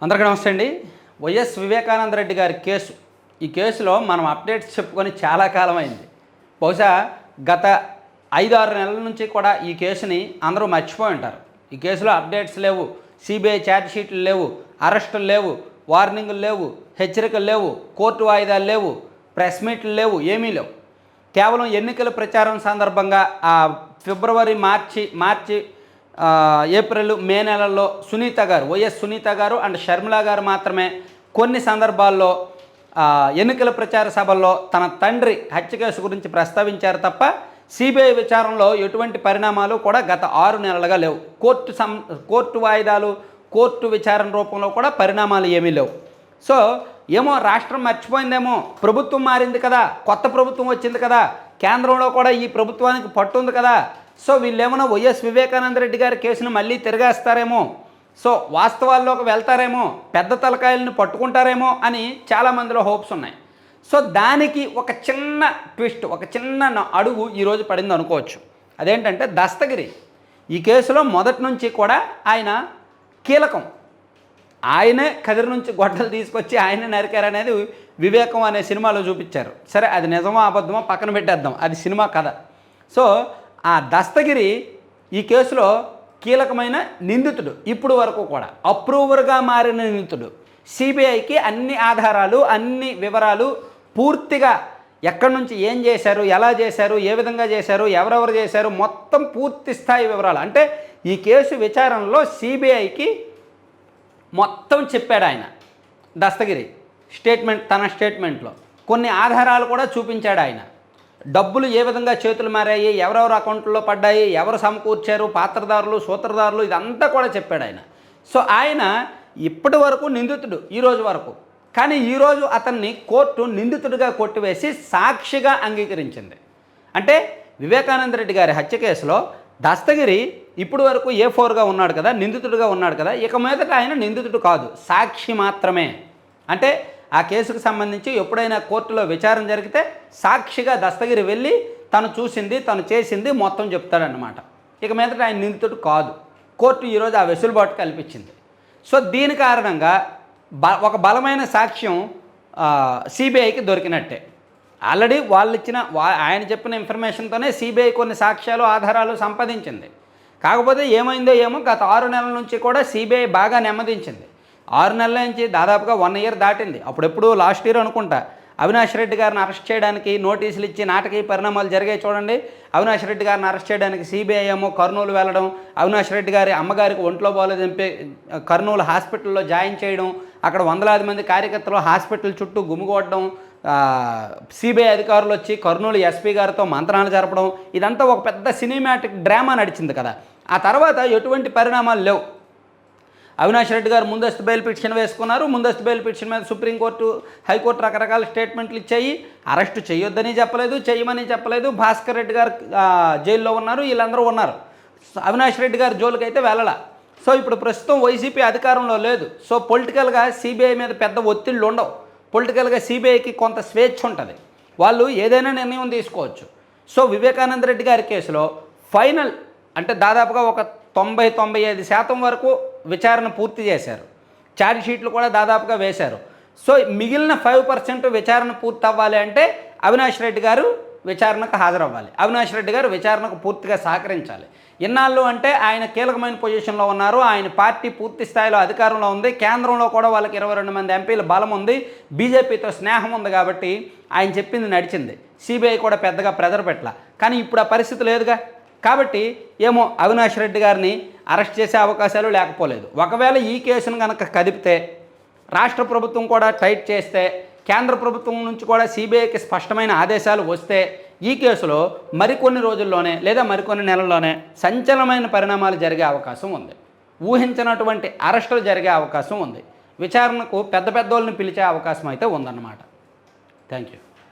అందరికీ నమస్తే అండి. వైఎస్ వివేకానంద రెడ్డి గారి కేసు. ఈ కేసులో మనం అప్డేట్స్ చెప్పుకొని చాలా కాలం అయింది. బహుశా గత 5-6 నెలల నుంచి కూడా ఈ కేసుని అందరూ మర్చిపోయి ఉంటారు. ఈ కేసులో అప్డేట్స్ లేవు, సిబిఐ ఛార్జ్ షీట్లు లేవు, అరెస్టులు లేవు, వార్నింగులు లేవు, హెచ్చరికలు లేవు, కోర్టు వాయిదాలు లేవు, ప్రెస్ మీట్లు లేవు, ఏమీ లేవు. కేవలం ఎన్నికల ప్రచారం సందర్భంగా ఫిబ్రవరి, మార్చి, ఏప్రిల్, మే నెలల్లో వైఎస్ సునీత గారు అండ్ షర్మిల గారు మాత్రమే కొన్ని సందర్భాల్లో ఎన్నికల ప్రచార సభల్లో తన తండ్రి హత్య కేసు గురించి ప్రస్తావించారు తప్ప సిబిఐ విచారణలో ఎటువంటి పరిణామాలు కూడా గత 6 నెలలుగా లేవు. కోర్టు వాయిదాలు, కోర్టు విచారణ రూపంలో కూడా పరిణామాలు ఏమీ లేవు. సో ఏమో రాష్ట్రం మర్చిపోయిందేమో, ప్రభుత్వం మారింది కదా, కొత్త ప్రభుత్వం వచ్చింది కదా, కేంద్రంలో కూడా ఈ ప్రభుత్వానికి పట్టుంది కదా, సో వీళ్ళేమన్నా వైఎస్ వివేకానంద రెడ్డి గారి కేసును మళ్ళీ తిరగేస్తారేమో, సో వాస్తవాల్లోకి వెళ్తారేమో, పెద్ద తలకాయలను పట్టుకుంటారేమో అని చాలామందిలో హోప్స్ ఉన్నాయి. సో దానికి ఒక చిన్న ట్విస్ట్, ఒక చిన్న అడుగు ఈరోజు పడింది అనుకోవచ్చు. అదేంటంటే దస్తగిరి ఈ కేసులో మొదటి నుంచి కూడా ఆయన కీలకం. ఆయనే కదిరి నుంచి గొడ్డలు తీసుకొచ్చి ఆయనే నరికారనేది వివేకం అనే సినిమాలో చూపించారు. సరే అది నిజమో అబద్ధమో పక్కన పెట్టేద్దాం, అది సినిమా కథ. సో ఆ దస్తగిరి ఈ కేసులో కీలకమైన నిందితుడు. ఇప్పుడు వరకు కూడా అప్రూవర్గా మారిన నిందితుడు. సిబిఐకి అన్ని ఆధారాలు, అన్ని వివరాలు పూర్తిగా ఎక్కడి నుంచి ఏం చేశారు, ఎలా చేశారు, ఏ విధంగా చేశారు, ఎవరెవరు చేశారు, మొత్తం పూర్తి స్థాయి వివరాలు. అంటే ఈ కేసు విచారణలో సిబిఐకి మొత్తం చెప్పాడు ఆయన దస్తగిరి. తన స్టేట్మెంట్లో కొన్ని ఆధారాలు కూడా చూపించాడు ఆయన. డబ్బులు ఏ విధంగా చేతులు మారాయి, ఎవరెవరు అకౌంట్లో పడ్డాయి, ఎవరు సమకూర్చారు, పాత్రదారులు, సూత్రధారులు, ఇదంతా కూడా చెప్పాడు ఆయన. సో ఆయన ఇప్పటి వరకు నిందితుడు ఈరోజు వరకు. కానీ ఈరోజు అతన్ని కోర్టు నిందితుడిగా కొట్టివేసి సాక్షిగా అంగీకరించింది. అంటే వివేకానంద రెడ్డి గారి హత్య కేసులో దస్తగిరి ఇప్పుడు వరకు A4గా ఉన్నాడు కదా, నిందితుడిగా ఉన్నాడు కదా, ఇక మీదట ఆయన నిందితుడు కాదు, సాక్షి మాత్రమే. అంటే ఆ కేసుకు సంబంధించి ఎప్పుడైనా కోర్టులో విచారణ జరిగితే సాక్షిగా దస్తగిరి వెళ్ళి తను చూసింది, తను చేసింది మొత్తం చెప్తాడన్నమాట. ఇక మీదట ఆయన నిందితుడు కాదు. కోర్టు ఈరోజు ఆ వెసులుబాటు కల్పించింది. సో దీని కారణంగా ఒక బలమైన సాక్ష్యం సిబిఐకి దొరికినట్టే. ఆల్రెడీ ఆయన చెప్పిన ఇన్ఫర్మేషన్తోనే సిబిఐ కొన్ని సాక్ష్యాలు, ఆధారాలు సంపాదించింది. కాకపోతే ఏమైందో ఏమో గత 6 నెలల నుంచి కూడా సిబిఐ బాగా నెమ్మదించింది. 6 నెలల నుంచి దాదాపుగా 1 ఇయర్ దాటింది. అప్పుడెప్పుడు లాస్ట్ ఇయర్ అనుకుంటా అవినాష్ రెడ్డి గారిని అరెస్ట్ చేయడానికి నోటీసులు ఇచ్చి నాటకీయ పరిణామాలు జరిగాయి చూడండి. అవినాష్ రెడ్డి గారిని అరెస్ట్ చేయడానికి సిబిఐ ఏమో కర్నూలు వెళ్ళడం, అవినాష్ రెడ్డి గారి అమ్మగారికి ఒంట్లో బాగాలేదు చంపి కర్నూలు హాస్పిటల్లో జాయిన్ చేయడం, అక్కడ వందలాది మంది కార్యకర్తలు హాస్పిటల్ చుట్టూ గుమిగొట్టడం, సిబిఐ అధికారులు వచ్చి కర్నూలు ఎస్పీ గారితో మంత్రాలు జరపడం, ఇదంతా ఒక పెద్ద సినిమాటిక్ డ్రామా నడిచింది కదా. ఆ తర్వాత ఎటువంటి పరిణామాలు లేవు. అవినాష్ రెడ్డి గారు ముందస్తు బెయిల్ పిటిషన్ వేసుకున్నారు. ముందస్తు బెయిల్ పిటిషన్ మీద సుప్రీంకోర్టు, హైకోర్టు రకరకాల స్టేట్మెంట్లు ఇచ్చాయి. అరెస్టు చేయొద్దని చెప్పలేదు, చేయమని చెప్పలేదు. భాస్కర్ రెడ్డి గారు జైల్లో ఉన్నారు, వీళ్ళందరూ ఉన్నారు. అవినాష్ రెడ్డి గారు జోలికి అయితే వెళ్ళాల. సో ఇప్పుడు ప్రస్తుతం వైసీపీ అధికారంలో లేదు. సో పొలిటికల్గా సిబిఐ మీద పెద్ద ఒత్తిళ్ళు ఉండవు. పొలిటికల్గా సిబిఐకి కొంత స్వేచ్ఛ ఉంటుంది, వాళ్ళు ఏదైనా నిర్ణయం తీసుకోవచ్చు. సో వివేకానంద రెడ్డి గారి కేసులో ఫైనల్ అంటే దాదాపుగా ఒక 90-95% వరకు విచారణ పూర్తి చేశారు. ఛార్జ్ షీట్లు కూడా దాదాపుగా వేశారు. సో మిగిలిన 5% విచారణ పూర్తి అవ్వాలి అంటే అవినాష్ రెడ్డి గారు విచారణకు హాజరవ్వాలి. అవినాష్ రెడ్డి గారు విచారణకు పూర్తిగా సహకరించాలి. ఇన్నాళ్ళు అంటే ఆయన కీలకమైన పొజిషన్లో ఉన్నారు, ఆయన పార్టీ పూర్తి స్థాయిలో అధికారంలో ఉంది, కేంద్రంలో కూడా వాళ్ళకి 22 మంది ఎంపీల బలం ఉంది, బీజేపీతో స్నేహం ఉంది కాబట్టి ఆయన చెప్పింది నడిచింది. సిబిఐ కూడా పెద్దగా ప్రెజర్ పెట్టాల. కానీ ఇప్పుడు ఆ పరిస్థితి లేదుగా. కాబట్టి ఏమో అవినాష్ రెడ్డి గారిని అరెస్ట్ చేసే అవకాశాలు లేకపోలేదు. ఒకవేళ ఈ కేసును కనుక కదిపితే, రాష్ట్ర ప్రభుత్వం కూడా టైట్ చేస్తే, కేంద్ర ప్రభుత్వం నుంచి కూడా సిబిఐకి స్పష్టమైన ఆదేశాలు వస్తే ఈ కేసులో మరికొన్ని రోజుల్లోనే లేదా మరికొన్ని నెలల్లోనే సంచలనమైన పరిణామాలు జరిగే అవకాశం ఉంది. ఊహించినటువంటి అరెస్టులు జరిగే అవకాశం ఉంది. విచారణకు పెద్ద వాళ్ళని పిలిచే అవకాశం అయితే ఉందన్నమాట. Thank you.